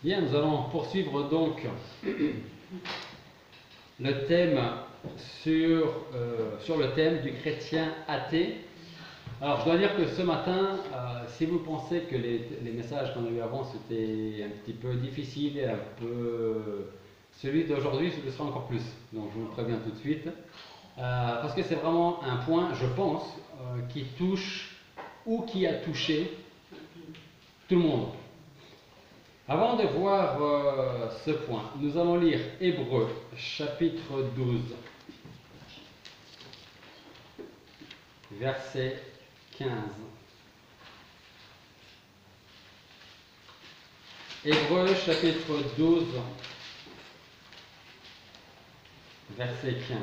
Bien, nous allons poursuivre donc le thème sur le thème du chrétien athée. Alors je dois dire que ce matin, si vous pensez que les messages qu'on a eu avant c'était un petit peu difficile et un peu... Celui d'aujourd'hui ce sera encore plus, donc je vous le préviens tout de suite. Parce que c'est vraiment un point, je pense, qui touche ou qui a touché tout le monde. Avant de voir ce point, nous allons lire Hébreux, chapitre 12, verset 15. Hébreux, chapitre 12, verset 15.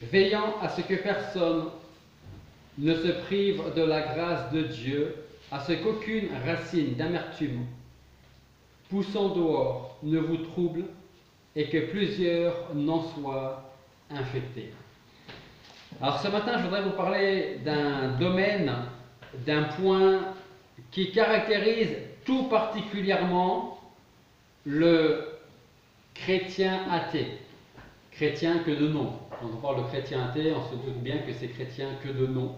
Veillant à ce que personne ne se prive de la grâce de Dieu, à ce qu'aucune racine d'amertume poussant dehors ne vous trouble et que plusieurs n'en soient infectés. Alors ce matin, je voudrais vous parler d'un domaine, d'un point qui caractérise tout particulièrement le chrétien athée. Chrétien que de nom. Quand on parle de chrétien athée, on se doute bien que c'est chrétien que de nom.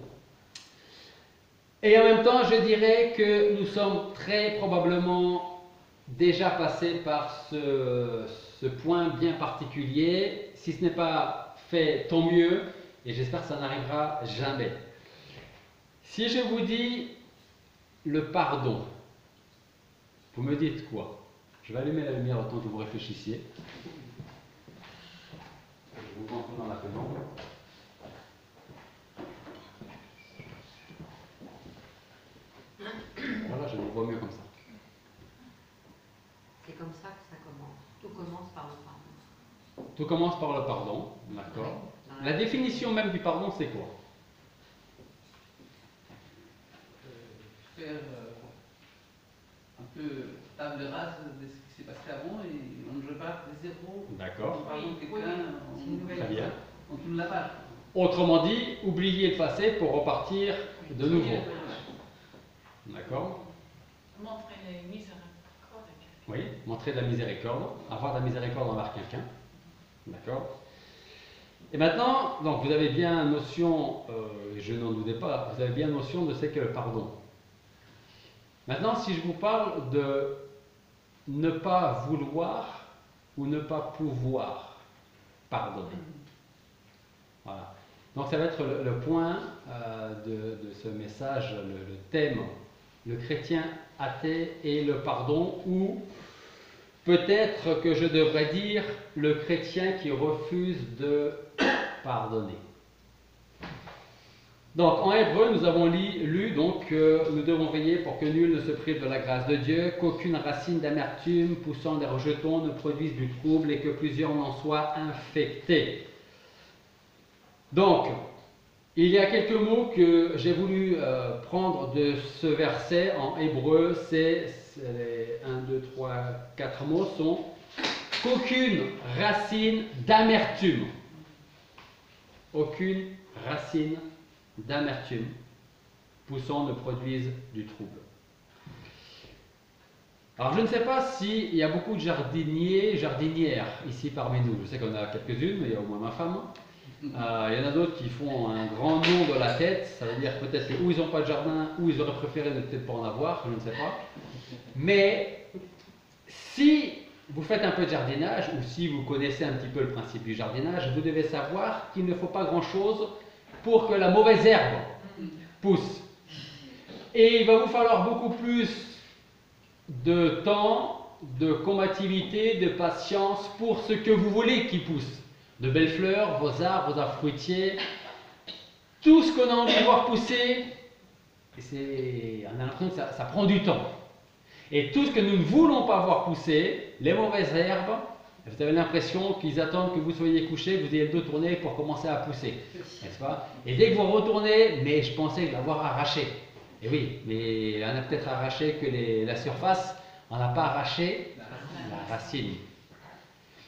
Et en même temps, je dirais que nous sommes très probablement déjà passés par ce point bien particulier. Si ce n'est pas fait, tant mieux, et j'espère que ça n'arrivera jamais. Si je vous dis le pardon, vous me dites quoi? Je vais allumer la lumière autant que vous réfléchissiez. Je vous montre dans la pénombre. Voilà, je vous vois mieux comme ça. C'est comme ça que ça commence. Tout commence par le pardon. Tout commence par le pardon, d'accord. Oui. La définition même du pardon, c'est quoi? Faire un peu table rase de ce qui s'est passé avant et on ne repart de zéro. D'accord. Pardon, quelqu'un, Très bien. on tourne la page. Autrement dit, oublier le passé pour repartir de nouveau. D'accord. Montrer les miséricordes à quelqu'un. Oui, montrer de la miséricorde, avoir de la miséricorde envers quelqu'un. D'accord. Et maintenant, donc vous avez bien notion, je n'en doutais pas, vous avez bien notion de ce qu'est le pardon. Maintenant, si je vous parle de ne pas vouloir ou ne pas pouvoir pardonner. Voilà. Donc ça va être le point de ce message, le thème, le chrétien athée et le pardon, ou peut-être que je devrais dire le chrétien qui refuse de pardonner. Donc en hébreu, nous avons lu donc que nous devons veiller pour que nul ne se prive de la grâce de Dieu, qu'aucune racine d'amertume poussant des rejetons ne produise du trouble et que plusieurs n'en soient infectés. Donc, il y a quelques mots que j'ai voulu prendre de ce verset en hébreu, c'est les 1, 2, 3, 4 mots sont qu'aucune racine d'amertume. Aucune racine d'amertume poussant ne produise du trouble. Alors je ne sais pas s'il y a beaucoup de jardiniers, jardinières ici parmi nous. Je sais qu'on a quelques-unes, mais il y a au moins ma femme. Il y en a d'autres qui font un grand nom de la tête, ça veut dire peut-être que ou ils n'ont pas de jardin, ou ils auraient préféré ne peut-être pas en avoir, je ne sais pas. Mais si vous faites un peu de jardinage, ou si vous connaissez un petit peu le principe du jardinage, vous devez savoir qu'il ne faut pas grand-chose pour que la mauvaise herbe pousse. Et il va vous falloir beaucoup plus de temps, de combativité, de patience pour ce que vous voulez qui pousse. De belles fleurs, vos arbres fruitiers, tout ce qu'on a envie de voir pousser, on a l'impression que ça prend du temps. Et tout ce que nous ne voulons pas voir pousser, les mauvaises herbes, vous avez l'impression qu'ils attendent que vous soyez couché, que vous ayez le dos tourné pour commencer à pousser, n'est-ce pas? Et dès que vous retournez, mais je pensais l'avoir arraché. Et oui, mais on a peut-être arraché que la surface, on n'a pas arraché la racine.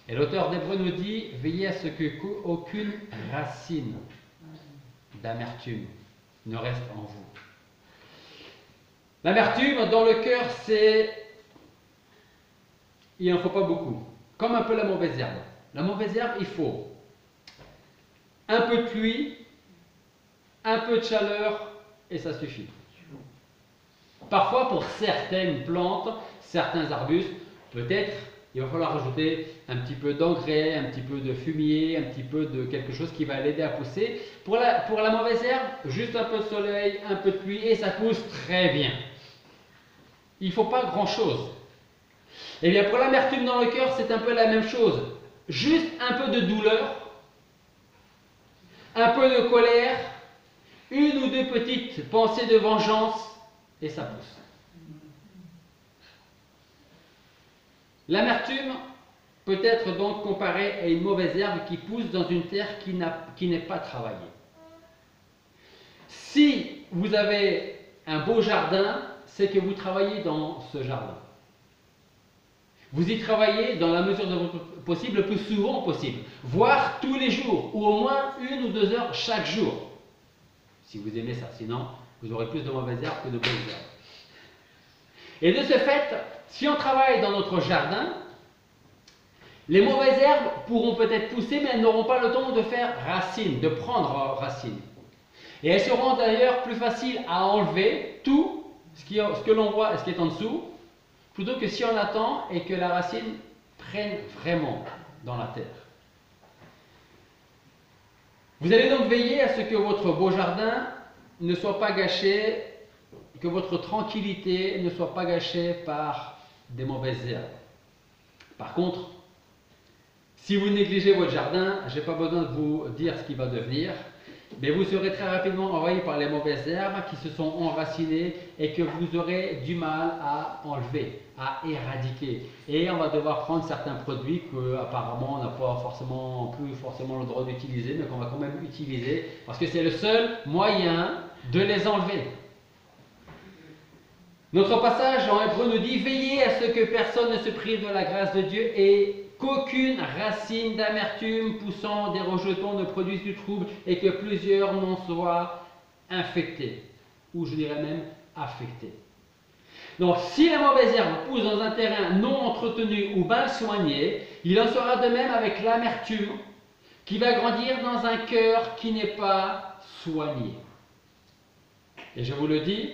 Et l'auteur d'Hébreux nous dit, veillez à ce qu'aucune racine d'amertume ne reste en vous. L'amertume dans le cœur, il n'en faut pas beaucoup. Comme un peu la mauvaise herbe. La mauvaise herbe, il faut un peu de pluie, un peu de chaleur, et ça suffit. Parfois, pour certaines plantes, certains arbustes, peut-être il va falloir rajouter un petit peu d'engrais, un petit peu de fumier, un petit peu de quelque chose qui va l'aider à pousser. Pour la mauvaise herbe, juste un peu de soleil, un peu de pluie, et ça pousse très bien. Il ne faut pas grand-chose. Et bien pour l'amertume dans le cœur, c'est un peu la même chose. Juste un peu de douleur, un peu de colère, une ou deux petites pensées de vengeance, et ça pousse. L'amertume peut être donc comparée à une mauvaise herbe qui pousse dans une terre qui n'est pas travaillée. Si vous avez un beau jardin, c'est que vous travaillez dans ce jardin. Vous y travaillez dans la mesure de votre possible, le plus souvent possible, voire tous les jours, ou au moins 1 ou 2 heures chaque jour. Si vous aimez ça, sinon vous aurez plus de mauvaises herbes que de bonnes herbes. Et de ce fait, si on travaille dans notre jardin, les mauvaises herbes pourront peut-être pousser, mais elles n'auront pas le temps de faire racine, de prendre racine. Et elles seront d'ailleurs plus faciles à enlever tout ce que l'on voit et ce qui est en dessous, plutôt que si on attend et que la racine prenne vraiment dans la terre. Vous allez donc veiller à ce que votre beau jardin ne soit pas gâché, que votre tranquillité ne soit pas gâchée par des mauvaises herbes. Par contre, si vous négligez votre jardin, je n'ai pas besoin de vous dire ce qu'il va devenir, mais vous serez très rapidement envahi par les mauvaises herbes qui se sont enracinées et que vous aurez du mal à enlever, à éradiquer. Et on va devoir prendre certains produits qu'apparemment on n'a pas plus forcément le droit d'utiliser, mais qu'on va quand même utiliser parce que c'est le seul moyen de les enlever. Notre passage en hébreu nous dit « Veillez à ce que personne ne se prive de la grâce de Dieu et qu'aucune racine d'amertume poussant des rejetons ne produise du trouble et que plusieurs n'en soient infectés. » Ou je dirais même affectés. Donc si la mauvaise herbe pousse dans un terrain non entretenu ou mal soigné, il en sera de même avec l'amertume qui va grandir dans un cœur qui n'est pas soigné. Et je vous le dis,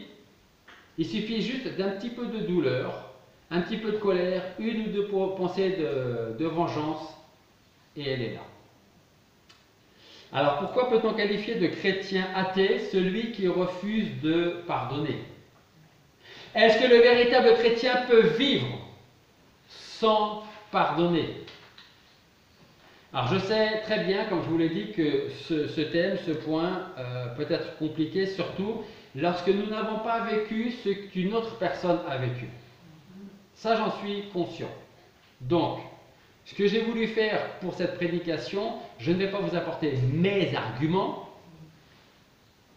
il suffit juste d'un petit peu de douleur, un petit peu de colère, 1 ou 2 pensées de vengeance, et elle est là. Alors pourquoi peut-on qualifier de chrétien athée celui qui refuse de pardonner? Est-ce que le véritable chrétien peut vivre sans pardonner? Alors je sais très bien, comme je vous l'ai dit, que ce thème, ce point peut être compliqué, surtout lorsque nous n'avons pas vécu ce qu'une autre personne a vécu. Ça, j'en suis conscient. Donc, ce que j'ai voulu faire pour cette prédication, je ne vais pas vous apporter mes arguments,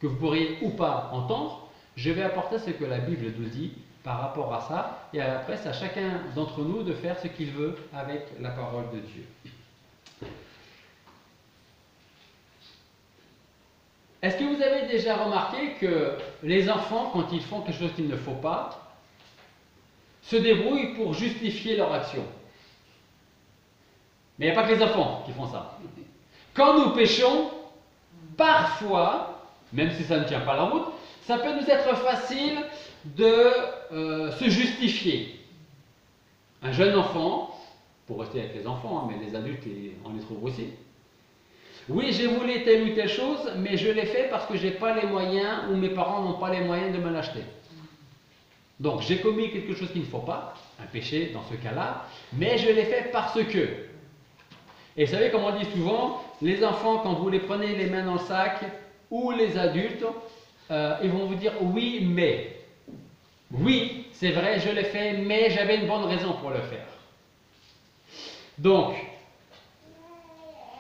que vous pourriez ou pas entendre, je vais apporter ce que la Bible nous dit par rapport à ça, et après, c'est à chacun d'entre nous de faire ce qu'il veut avec la parole de Dieu. Est-ce que vous avez déjà remarqué que les enfants, quand ils font quelque chose qu'il ne faut pas, se débrouillent pour justifier leur action? Mais il n'y a pas que les enfants qui font ça. Quand nous péchons, parfois, même si ça ne tient pas la route, ça peut nous être facile de se justifier. Un jeune enfant, pour rester avec les enfants, mais les adultes, on les trouve aussi. Oui, j'ai voulu telle ou telle chose, mais je l'ai fait parce que je n'ai pas les moyens ou mes parents n'ont pas les moyens de me l'acheter. Donc j'ai commis quelque chose qu'il ne faut pas, un péché dans ce cas-là, mais je l'ai fait parce que. Et vous savez comme on dit souvent, les enfants quand vous les prenez les mains dans le sac, ou les adultes, ils vont vous dire oui, mais. Oui, c'est vrai, je l'ai fait, mais j'avais une bonne raison pour le faire. Donc,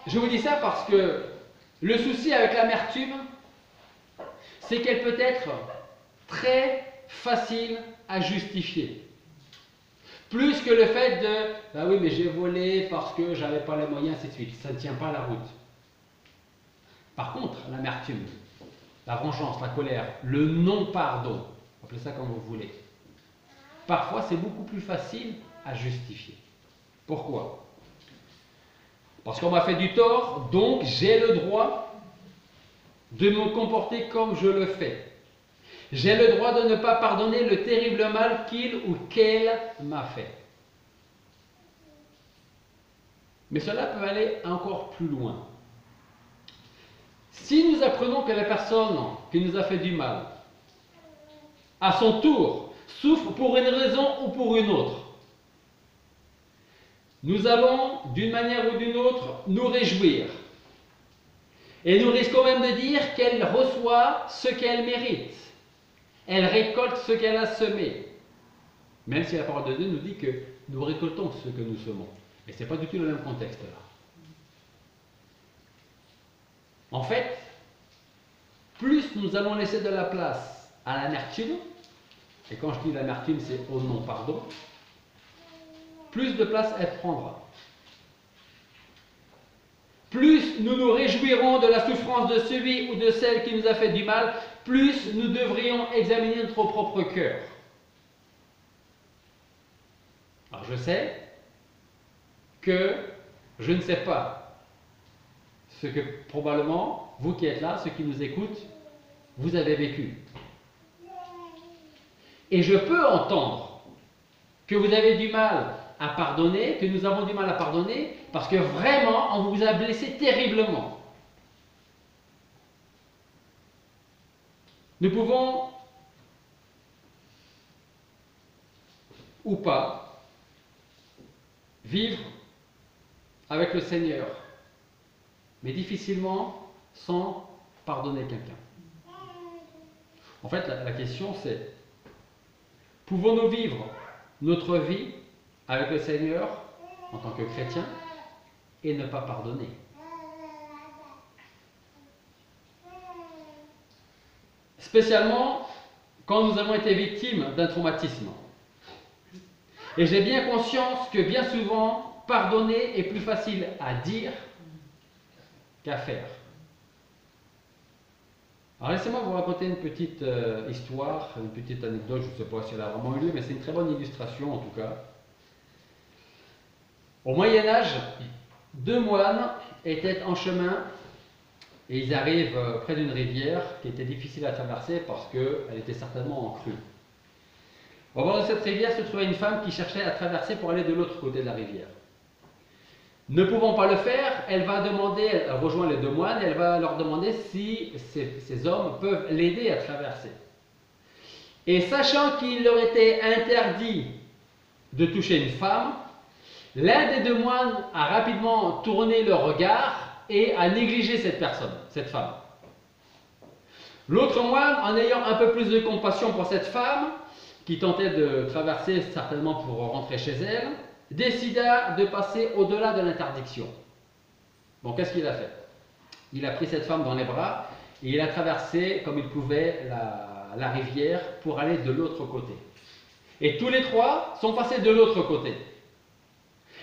je vous dis ça parce que le souci avec l'amertume, c'est qu'elle peut être très facile à justifier. Plus que le fait de « bah oui, mais j'ai volé parce que j'avais pas les moyens, ainsi de suite ». Ça ne tient pas la route. Par contre, l'amertume, la vengeance, la colère, le non-pardon, appelez ça comme vous voulez, parfois c'est beaucoup plus facile à justifier. Pourquoi? Parce qu'on m'a fait du tort, donc j'ai le droit de me comporter comme je le fais. J'ai le droit de ne pas pardonner le terrible mal qu'il ou qu'elle m'a fait. Mais cela peut aller encore plus loin. Si nous apprenons que la personne qui nous a fait du mal, à son tour, souffre pour une raison ou pour une autre, nous allons, d'une manière ou d'une autre, nous réjouir. Et nous risquons même de dire qu'elle reçoit ce qu'elle mérite. Elle récolte ce qu'elle a semé. Même si la parole de Dieu nous dit que nous récoltons ce que nous semons. Et ce n'est pas du tout le même contexte là. En fait, plus nous allons laisser de la place à l'amertume, et quand je dis l'amertume, c'est au non-pardon, plus de place elle prendra. Plus nous nous réjouirons de la souffrance de celui ou de celle qui nous a fait du mal, plus nous devrions examiner notre propre cœur. Alors je sais que je ne sais pas ce que probablement, vous qui êtes là, ceux qui nous écoutent, vous avez vécu. Et je peux entendre que vous avez du mal à pardonner, que nous avons du mal à pardonner, parce que vraiment, on vous a blessé terriblement. Nous pouvons, ou pas, vivre avec le Seigneur, mais difficilement sans pardonner quelqu'un. En fait, la question c'est, pouvons-nous vivre notre vie avec le Seigneur en tant que chrétien et ne pas pardonner? Spécialement quand nous avons été victimes d'un traumatisme. Et j'ai bien conscience que bien souvent, pardonner est plus facile à dire qu'à faire. Alors laissez-moi vous raconter une petite histoire, une petite anecdote, je ne sais pas si elle a vraiment eu lieu, mais c'est une très bonne illustration en tout cas. Au Moyen-Âge, deux moines étaient en chemin et ils arrivent près d'une rivière qui était difficile à traverser parce qu'elle était certainement en crue. Au bord de cette rivière se trouvait une femme qui cherchait à traverser pour aller de l'autre côté de la rivière. Ne pouvant pas le faire, elle rejoint les deux moines et elle va leur demander si ces hommes peuvent l'aider à traverser. Et sachant qu'il leur était interdit de toucher une femme, l'un des deux moines a rapidement tourné le regard et a négligé cette personne, cette femme. L'autre moine, en ayant un peu plus de compassion pour cette femme, qui tentait de traverser certainement pour rentrer chez elle, décida de passer au-delà de l'interdiction. Bon, qu'est-ce qu'il a fait? Il a pris cette femme dans les bras et il a traversé comme il pouvait la rivière pour aller de l'autre côté. Et tous les trois sont passés de l'autre côté.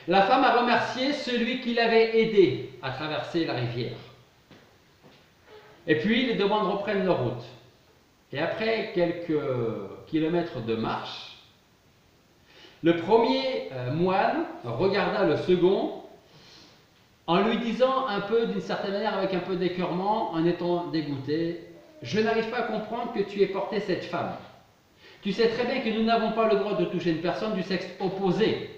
La femme a remercié celui qui l'avait aidé à traverser la rivière. Et puis les deux moines reprennent leur route. Et après quelques kilomètres de marche, le premier moine regarda le second en lui disant un peu, d'une certaine manière, avec un peu d'écœurement, en étant dégoûté, « Je n'arrive pas à comprendre que tu aies porté cette femme. Tu sais très bien que nous n'avons pas le droit de toucher une personne du sexe opposé. »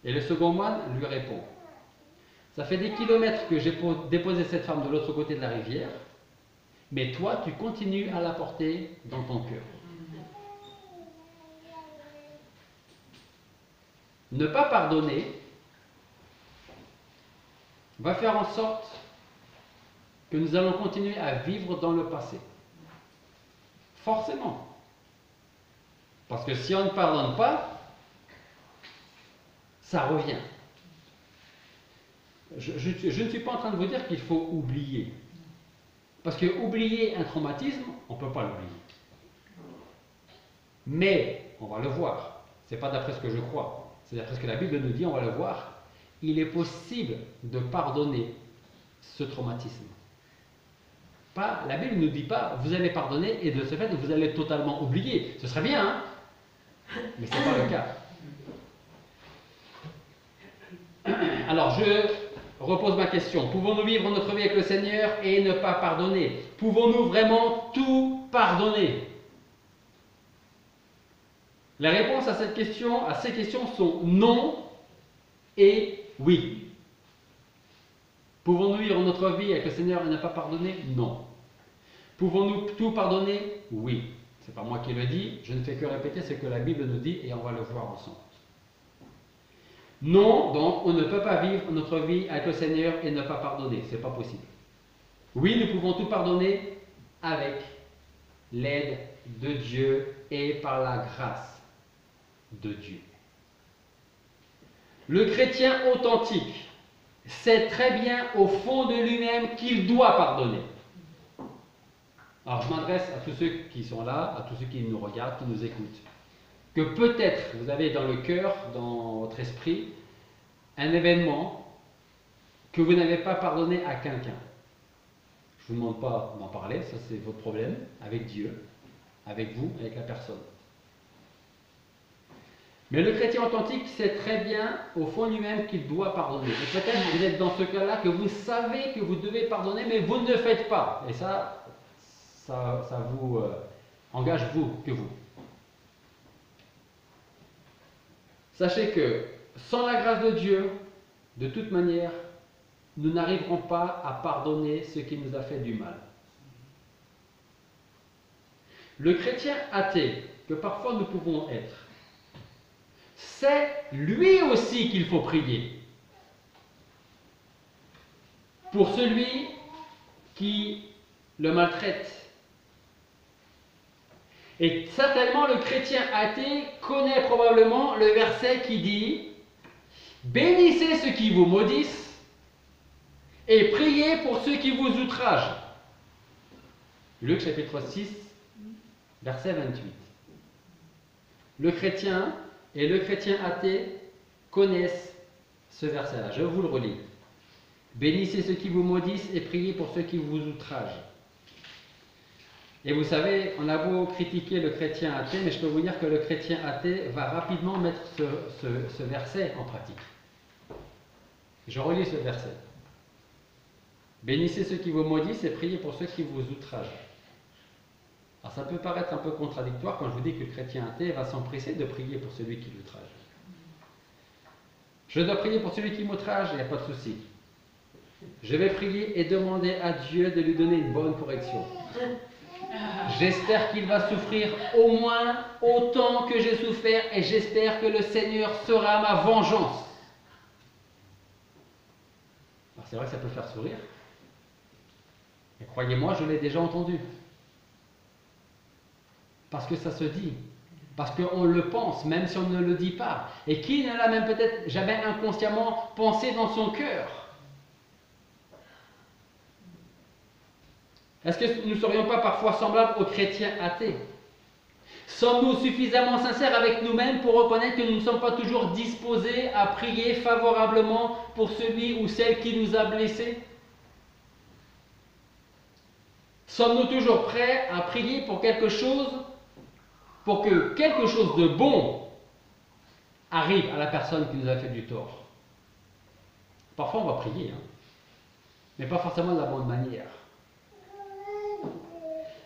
Et le second moine lui répond, « Ça fait des kilomètres que j'ai déposé cette femme de l'autre côté de la rivière, mais toi, tu continues à la porter dans ton cœur. » Ne pas pardonner va faire en sorte que nous allons continuer à vivre dans le passé. Forcément. Parce que si on ne pardonne pas, ça revient. Je ne suis pas en train de vous dire qu'il faut oublier. Parce que oublier un traumatisme, on ne peut pas l'oublier. Mais, on va le voir, ce n'est pas d'après ce que je crois, c'est d'après ce que la Bible nous dit, on va le voir, il est possible de pardonner ce traumatisme. Pas, la Bible ne nous dit pas vous allez pardonner et de ce fait vous allez totalement oublier. Ce serait bien, hein, mais ce n'est pas le cas. Alors je repose ma question. Pouvons-nous vivre notre vie avec le Seigneur et ne pas pardonner? Pouvons-nous vraiment tout pardonner? La réponse à ces questions sont non et oui. Pouvons-nous vivre notre vie avec le Seigneur et ne pas pardonner? Non. Pouvons-nous tout pardonner? Oui. Ce n'est pas moi qui le dis, je ne fais que répéter ce que la Bible nous dit et on va le voir ensemble. Non, donc on ne peut pas vivre notre vie avec le Seigneur et ne pas pardonner, ce n'est pas possible. Oui, nous pouvons tout pardonner avec l'aide de Dieu et par la grâce de Dieu. Le chrétien authentique sait très bien au fond de lui-même qu'il doit pardonner. Alors je m'adresse à tous ceux qui sont là, à tous ceux qui nous regardent, qui nous écoutent. Que peut-être vous avez dans le cœur, dans votre esprit, un événement que vous n'avez pas pardonné à quelqu'un. Je ne vous demande pas d'en parler, ça c'est votre problème, avec Dieu, avec vous, avec la personne. Mais le chrétien authentique sait très bien au fond de lui-même qu'il doit pardonner. Et peut-être que vous êtes dans ce cas-là que vous savez que vous devez pardonner, mais vous ne le faites pas. Et ça vous engage vous que vous. Sachez que sans la grâce de Dieu, de toute manière, nous n'arriverons pas à pardonner ce qui nous a fait du mal. Le chrétien athée, que parfois nous pouvons être, c'est lui aussi qu'il faut prier. Pour celui qui le maltraite. Et certainement le chrétien athée connaît probablement le verset qui dit « Bénissez ceux qui vous maudissent et priez pour ceux qui vous outragent. » Luc chapitre 6, verset 28. Le chrétien et le chrétien athée connaissent ce verset-là. Je vous le relis. « Bénissez ceux qui vous maudissent et priez pour ceux qui vous outragent. » Et vous savez, on a beau critiquer le chrétien athée, mais je peux vous dire que le chrétien athée va rapidement mettre ce verset en pratique. Je relis ce verset. Bénissez ceux qui vous maudissent et priez pour ceux qui vous outragent. Alors ça peut paraître un peu contradictoire quand je vous dis que le chrétien athée va s'empresser de prier pour celui qui l'outrage. Je dois prier pour celui qui m'outrage, il n'y a pas de souci. Je vais prier et demander à Dieu de lui donner une bonne correction. J'espère qu'il va souffrir au moins autant que j'ai souffert et j'espère que le Seigneur sera ma vengeance. Alors c'est vrai que ça peut faire sourire. Mais croyez-moi, je l'ai déjà entendu. Parce que ça se dit. Parce qu'on le pense, même si on ne le dit pas. Et qui ne l'a même peut-être jamais inconsciemment pensé dans son cœur? Est-ce que nous ne serions pas parfois semblables aux chrétiens athées? Sommes-nous suffisamment sincères avec nous-mêmes pour reconnaître que nous ne sommes pas toujours disposés à prier favorablement pour celui ou celle qui nous a blessés? Sommes-nous toujours prêts à prier pour quelque chose, pour que quelque chose de bon arrive à la personne qui nous a fait du tort? Parfois on va prier, mais pas forcément de la bonne manière.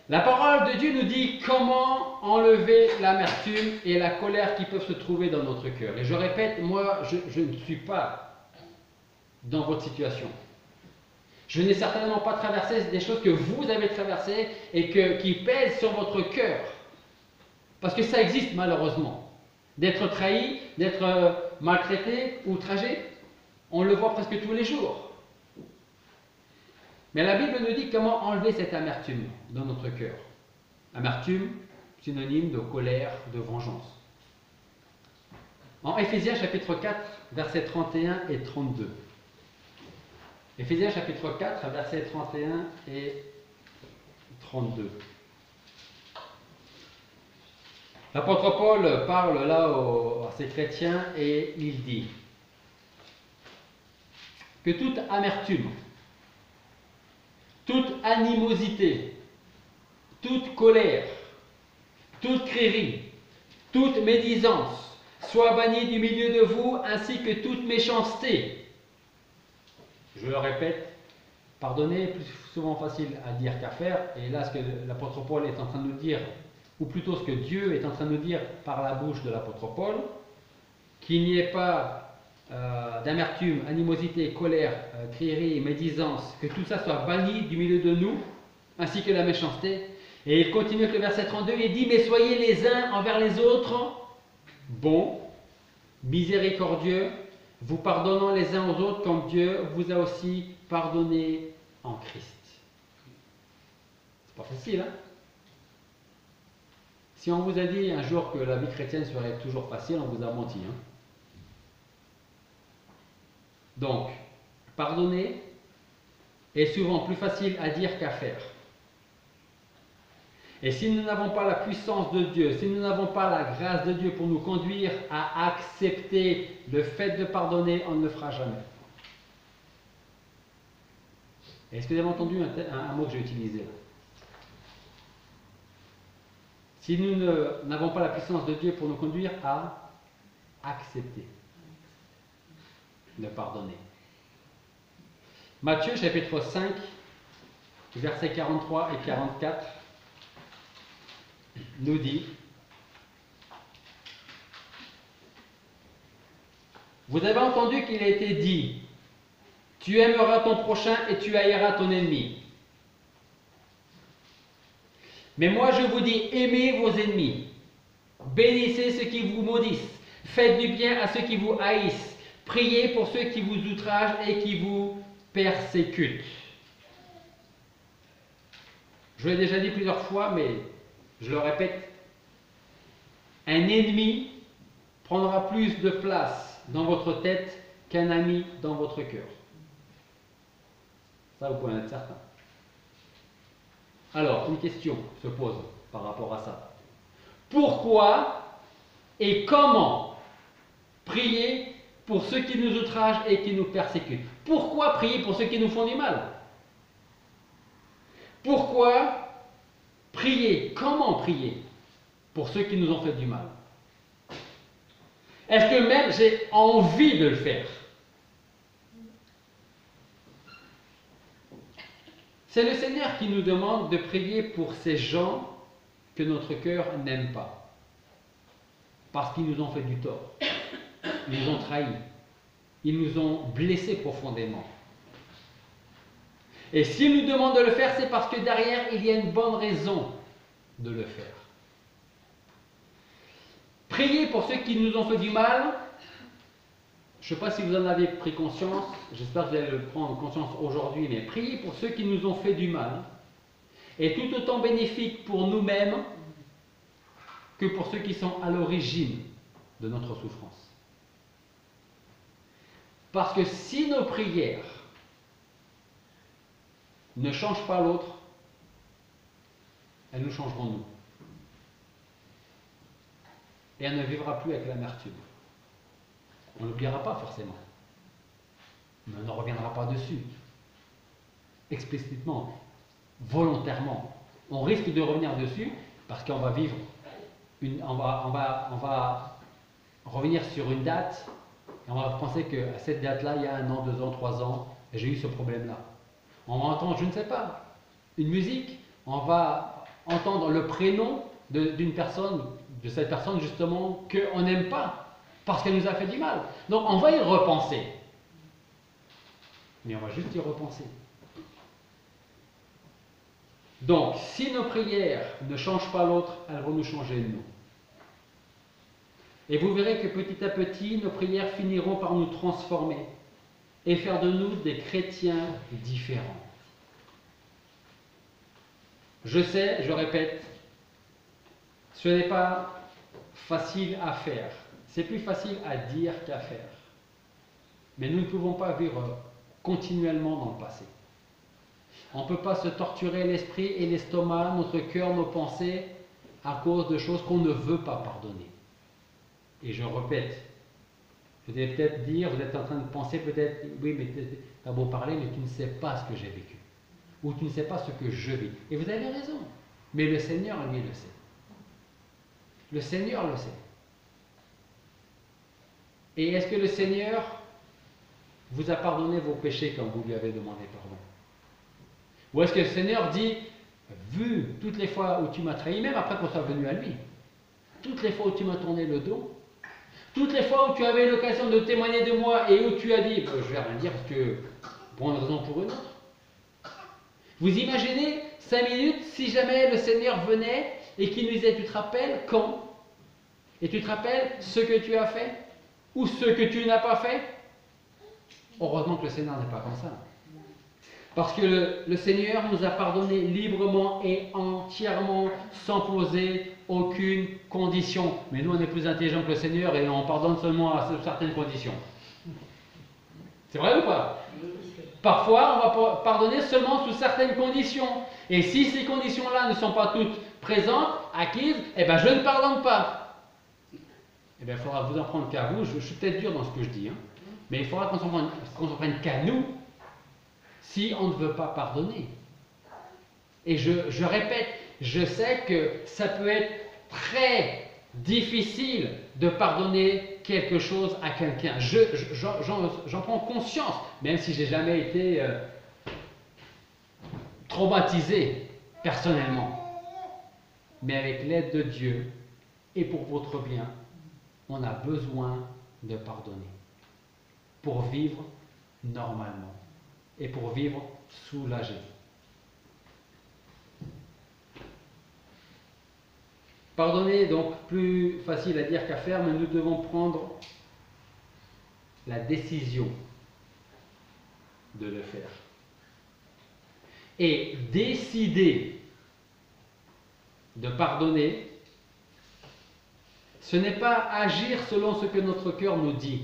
La parole de Dieu nous dit comment enlever l'amertume et la colère qui peuvent se trouver dans notre cœur. Et je répète, moi, je ne suis pas dans votre situation. Je n'ai certainement pas traversé des choses que vous avez traversées et qui pèsent sur votre cœur. Parce que ça existe malheureusement. D'être trahi, d'être maltraité, outragé, on le voit presque tous les jours. Mais la Bible nous dit comment enlever cette amertume dans notre cœur. Amertume, synonyme de colère, de vengeance. En Éphésiens chapitre 4, versets 31 et 32. Éphésiens chapitre 4, versets 31 et 32. L'apôtre Paul parle là à ces chrétiens et il dit que toute amertume, toute animosité, toute colère, toute crierie, toute médisance soit bannie du milieu de vous, ainsi que toute méchanceté. Je le répète, pardonner est plus souvent facile à dire qu'à faire, et là ce que l'apôtre Paul est en train de nous dire, ou plutôt ce que Dieu est en train de nous dire par la bouche de l'apôtre Paul, qu'il n'y ait pas d'amertume, animosité, colère, crierie, médisance, que tout ça soit banni du milieu de nous, ainsi que la méchanceté. Et il continue avec le verset 32, il dit, mais soyez les uns envers les autres bons, miséricordieux, vous pardonnant les uns aux autres comme Dieu vous a aussi pardonné en Christ. C'est pas facile, hein? Si on vous a dit un jour que la vie chrétienne serait toujours facile, on vous a menti, hein? Donc, pardonner est souvent plus facile à dire qu'à faire. Et si nous n'avons pas la puissance de Dieu, si nous n'avons pas la grâce de Dieu pour nous conduire à accepter le fait de pardonner, on ne le fera jamais. Est-ce que vous avez entendu un mot que j'ai utilisé là? Si nous n'avons pas la puissance de Dieu pour nous conduire à accepter de pardonner. Matthieu chapitre 5, versets 43 et 44 nous dit: Vous avez entendu qu'il a été dit, tu aimeras ton prochain et tu haïras ton ennemi. Mais moi je vous dis, aimez vos ennemis, bénissez ceux qui vous maudissent, faites du bien à ceux qui vous haïssent, priez pour ceux qui vous outragent et qui vous persécutent. Je l'ai déjà dit plusieurs fois, mais je le répète, un ennemi prendra plus de place dans votre tête qu'un ami dans votre cœur. Ça, vous pouvez en être certain. Alors, une question se pose par rapport à ça. Pourquoi et comment prier pour ceux qui nous outragent et qui nous persécutent? Pourquoi prier pour ceux qui nous font du mal? Pourquoi prier? Comment prier pour ceux qui nous ont fait du mal? Est-ce que même j'ai envie de le faire? C'est le Seigneur qui nous demande de prier pour ces gens que notre cœur n'aime pas, parce qu'ils nous ont fait du tort, ils nous ont trahis, ils nous ont blessés profondément. Et s'il nous demande de le faire, c'est parce que derrière, il y a une bonne raison de le faire. Prier pour ceux qui nous ont fait du mal, je ne sais pas si vous en avez pris conscience, j'espère que vous allez le prendre conscience aujourd'hui, mais prier pour ceux qui nous ont fait du mal est tout autant bénéfique pour nous-mêmes que pour ceux qui sont à l'origine de notre souffrance. Parce que si nos prières ne changent pas l'autre, elles nous changeront nous. Et elle ne vivra plus avec l'amertume. On n'oubliera pas forcément, mais on ne reviendra pas dessus. Explicitement, volontairement. On risque de revenir dessus parce qu'on va vivre, on va revenir sur une date et on va penser qu'à cette date-là, il y a 1 an, 2 ans, 3 ans, j'ai eu ce problème-là. On va entendre, je ne sais pas, une musique, on va entendre le prénom d'une personne, de cette personne justement qu'on n'aime pas, parce qu'elle nous a fait du mal. Donc on va y repenser. Mais on va juste y repenser. Donc, si nos prières ne changent pas l'autre, elles vont nous changer nous. Et vous verrez que petit à petit, nos prières finiront par nous transformer et faire de nous des chrétiens différents. Je sais, je répète, ce n'est pas facile à faire. C'est plus facile à dire qu'à faire. Mais nous ne pouvons pas vivre continuellement dans le passé. On ne peut pas se torturer l'esprit et l'estomac, notre cœur, nos pensées, à cause de choses qu'on ne veut pas pardonner. Et je répète, vous allez peut-être dire, vous êtes en train de penser peut-être, oui, mais tu as beau parler, mais tu ne sais pas ce que j'ai vécu. ou tu ne sais pas ce que je vis. Et vous avez raison. Mais le Seigneur, lui, le sait. Le Seigneur le sait. Et est-ce que le Seigneur vous a pardonné vos péchés quand vous lui avez demandé pardon? Ou est-ce que le Seigneur dit, vu toutes les fois où tu m'as trahi, même après qu'on soit venu à lui, toutes les fois où tu m'as tourné le dos, toutes les fois où tu avais l'occasion de témoigner de moi et où tu as dit, je vais rien dire parce que pour une raison ou pour une autre. Vous imaginez 5 minutes si jamais le Seigneur venait et qu'il nous disait, tu te rappelles quand? Et tu te rappelles ce que tu as fait? Ou ce que tu n'as pas fait? Heureusement que le Seigneur n'est pas comme ça. Parce que le Seigneur nous a pardonné librement et entièrement, sans poser aucune condition. Mais nous, on est plus intelligents que le Seigneur et on pardonne seulement à certaines conditions. C'est vrai ou pas? Parfois, on va pardonner seulement sous certaines conditions. Et si ces conditions-là ne sont pas toutes présentes, acquises, eh bien, je ne pardonne pas. Eh bien, il faudra vous en prendre qu'à vous. Je suis peut-être dur dans ce que je dis, hein, mais il faudra qu'on s'en prenne qu'à nous si on ne veut pas pardonner. Et je répète, je sais que ça peut être très difficile de pardonner quelque chose à quelqu'un. J'en prends conscience, même si je n'ai jamais été traumatisé personnellement. Mais avec l'aide de Dieu et pour votre bien, on a besoin de pardonner pour vivre normalement et pour vivre soulagé. Pardonner, donc, plus facile à dire qu'à faire, mais nous devons prendre la décision de le faire. Et décider de pardonner, ce n'est pas agir selon ce que notre cœur nous dit.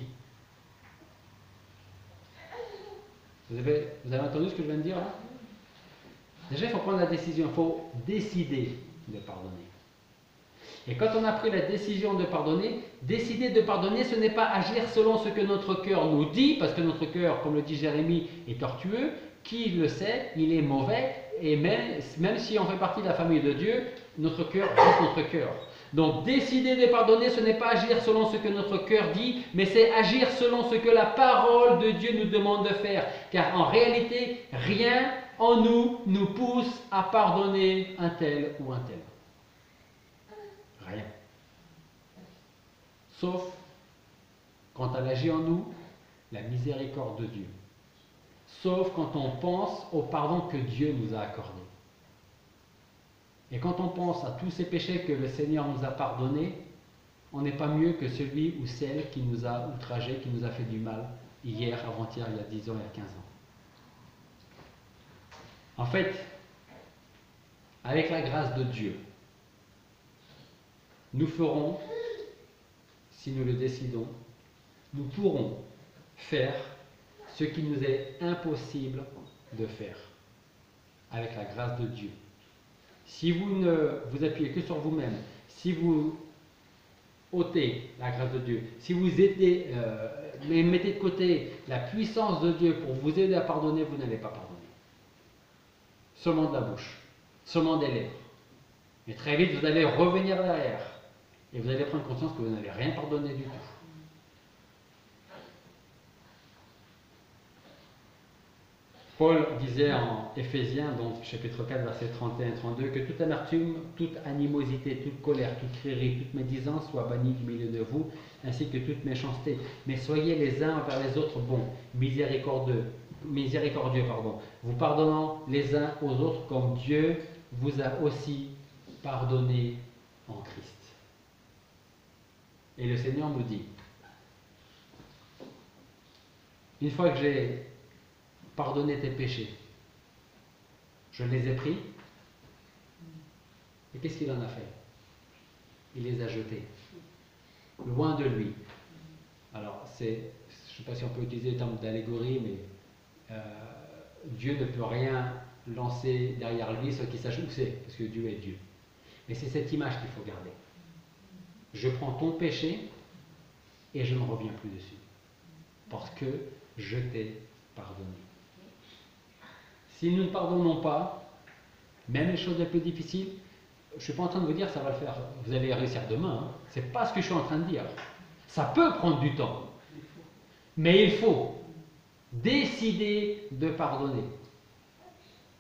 Vous avez entendu ce que je viens de dire là? Déjà, il faut prendre la décision, il faut décider de pardonner. Et quand on a pris la décision de pardonner, décider de pardonner, ce n'est pas agir selon ce que notre cœur nous dit, parce que notre cœur, comme le dit Jérémie, est tortueux. Qui le sait, il est mauvais, et même si on fait partie de la famille de Dieu, notre cœur reste notre cœur. Donc décider de pardonner, ce n'est pas agir selon ce que notre cœur dit, mais c'est agir selon ce que la parole de Dieu nous demande de faire. Car en réalité, rien en nous pousse à pardonner un tel ou un tel. Rien. Sauf quand elle agit en nous, la miséricorde de Dieu. Sauf quand on pense au pardon que Dieu nous a accordé. Et quand on pense à tous ces péchés que le Seigneur nous a pardonnés, on n'est pas mieux que celui ou celle qui nous a outragés, qui nous a fait du mal hier, avant-hier, il y a 10 ans, il y a 15 ans. En fait, avec la grâce de Dieu, nous ferons, si nous le décidons, nous pourrons faire ce qui nous est impossible de faire, avec la grâce de Dieu. Si vous ne vous appuyez que sur vous-même, si vous ôtez la grâce de Dieu, si vous mettez de côté la puissance de Dieu pour vous aider à pardonner, vous n'allez pas pardonner. Seulement de la bouche, seulement des lèvres. Mais très vite, vous allez revenir derrière et vous allez prendre conscience que vous n'avez rien pardonné du tout. Paul disait en Éphésiens, donc chapitre 4, versets 31 et 32, que toute amertume, toute animosité, toute colère, toute crierie, toute médisance soit bannie du milieu de vous, ainsi que toute méchanceté. Mais soyez les uns envers les autres bons, miséricordieux, vous pardonnant les uns aux autres comme Dieu vous a aussi pardonné en Christ. Et le Seigneur nous dit, une fois que j'ai pardonné tes péchés, je les ai pris, et qu'est-ce qu'il en a fait? Il les a jetés, loin de lui. Alors, je ne sais pas si on peut utiliser le terme d'allégorie, mais Dieu ne peut rien lancer derrière lui, ce qui sache où c'est, parce que Dieu est Dieu. Mais c'est cette image qu'il faut garder. Je prends ton péché et je ne reviens plus dessus, parce que je t'ai pardonné. Si nous ne pardonnons pas, même les choses les plus difficiles, je ne suis pas en train de vous dire ça va le faire, vous allez réussir demain. Hein. Ce n'est pas ce que je suis en train de dire. Ça peut prendre du temps. Mais il faut décider de pardonner.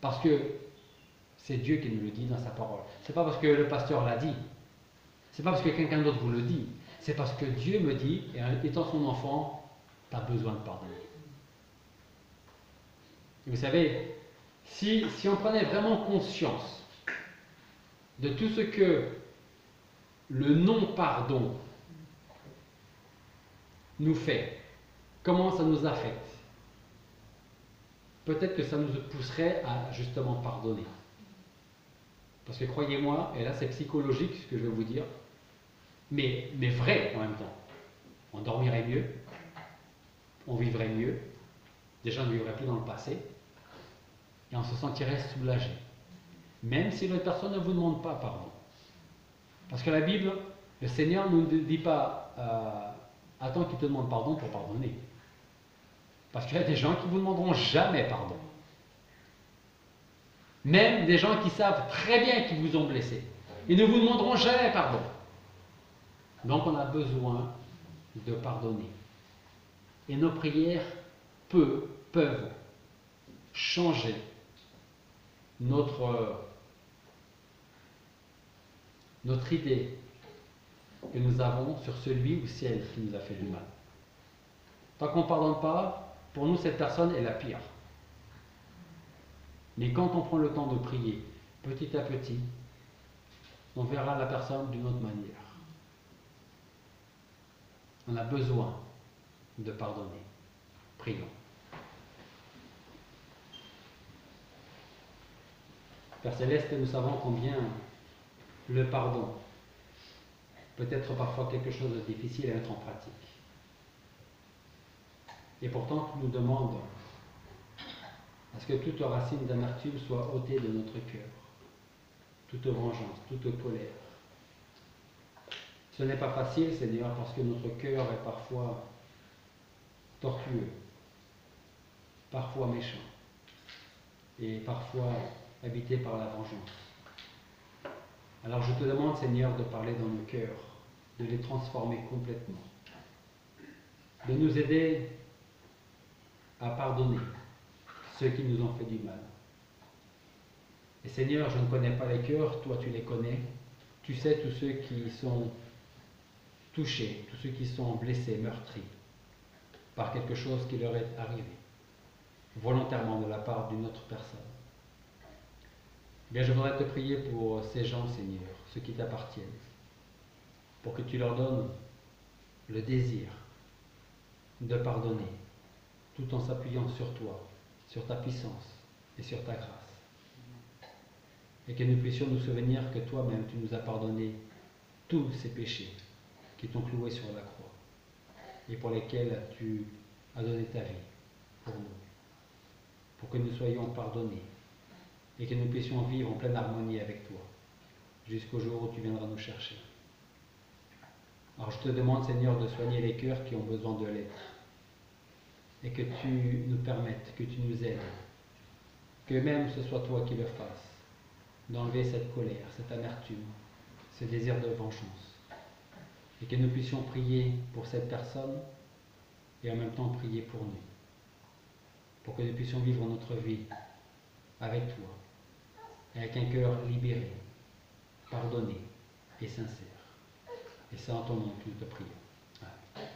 Parce que c'est Dieu qui nous le dit dans sa parole. Ce n'est pas parce que le pasteur l'a dit. Ce n'est pas parce que quelqu'un d'autre vous le dit. C'est parce que Dieu me dit, et étant son enfant, tu as besoin de pardonner. Et vous savez, si on prenait vraiment conscience de tout ce que le non-pardon nous fait, comment ça nous affecte, peut-être que ça nous pousserait à justement pardonner. Parce que croyez-moi, et là c'est psychologique ce que je vais vous dire, mais vrai en même temps. On dormirait mieux, on vivrait mieux, déjà on ne vivrait plus dans le passé, et on se sentirait soulagé. Même si l'autre personne ne vous demande pas pardon. Parce que la Bible, le Seigneur ne nous dit pas attends qu'il te demande pardon pour pardonner. Parce qu'il y a des gens qui ne vous demanderont jamais pardon. Même des gens qui savent très bien qu'ils vous ont blessé. Ils ne vous demanderont jamais pardon. Donc on a besoin de pardonner. Et nos prières peuvent changer notre idée que nous avons sur celui ou celle qui nous a fait du mal. Tant qu'on ne pardonne pas, pour nous cette personne est la pire. Mais quand on prend le temps de prier, petit à petit, on verra la personne d'une autre manière. On a besoin de pardonner. Prions. Père Céleste, nous savons combien le pardon peut être parfois quelque chose de difficile à mettre en pratique. Et pourtant, tu nous demandes à ce que toute racine d'amertume soit ôtée de notre cœur, toute vengeance, toute colère. Ce n'est pas facile, Seigneur, parce que notre cœur est parfois tortueux, parfois méchant, et parfois habité par la vengeance. Alors je te demande, Seigneur, de parler dans nos cœurs, de les transformer complètement, de nous aider à pardonner ceux qui nous ont fait du mal. Et Seigneur, je ne connais pas les cœurs, toi tu les connais. Tu sais tous ceux qui sont touchés, tous ceux qui sont blessés, meurtris par quelque chose qui leur est arrivé, volontairement de la part d'une autre personne. Bien, je voudrais te prier pour ces gens, Seigneur, ceux qui t'appartiennent, pour que tu leur donnes le désir de pardonner, tout en s'appuyant sur toi, sur ta puissance et sur ta grâce. Et que nous puissions nous souvenir que toi-même, tu nous as pardonné tous ces péchés qui t'ont cloué sur la croix et pour lesquels tu as donné ta vie pour nous, pour que nous soyons pardonnés et que nous puissions vivre en pleine harmonie avec toi jusqu'au jour où tu viendras nous chercher. Alors je te demande, Seigneur, de soigner les cœurs qui ont besoin de l'être et que tu nous permettes, que tu nous aides, que même ce soit toi qui le fasses, d'enlever cette colère, cette amertume, ce désir de vengeance, et que nous puissions prier pour cette personne et en même temps prier pour nous, pour que nous puissions vivre notre vie avec toi, avec un cœur libéré, pardonné et sincère. Et c'est en ton nom que nous te prions. Amen.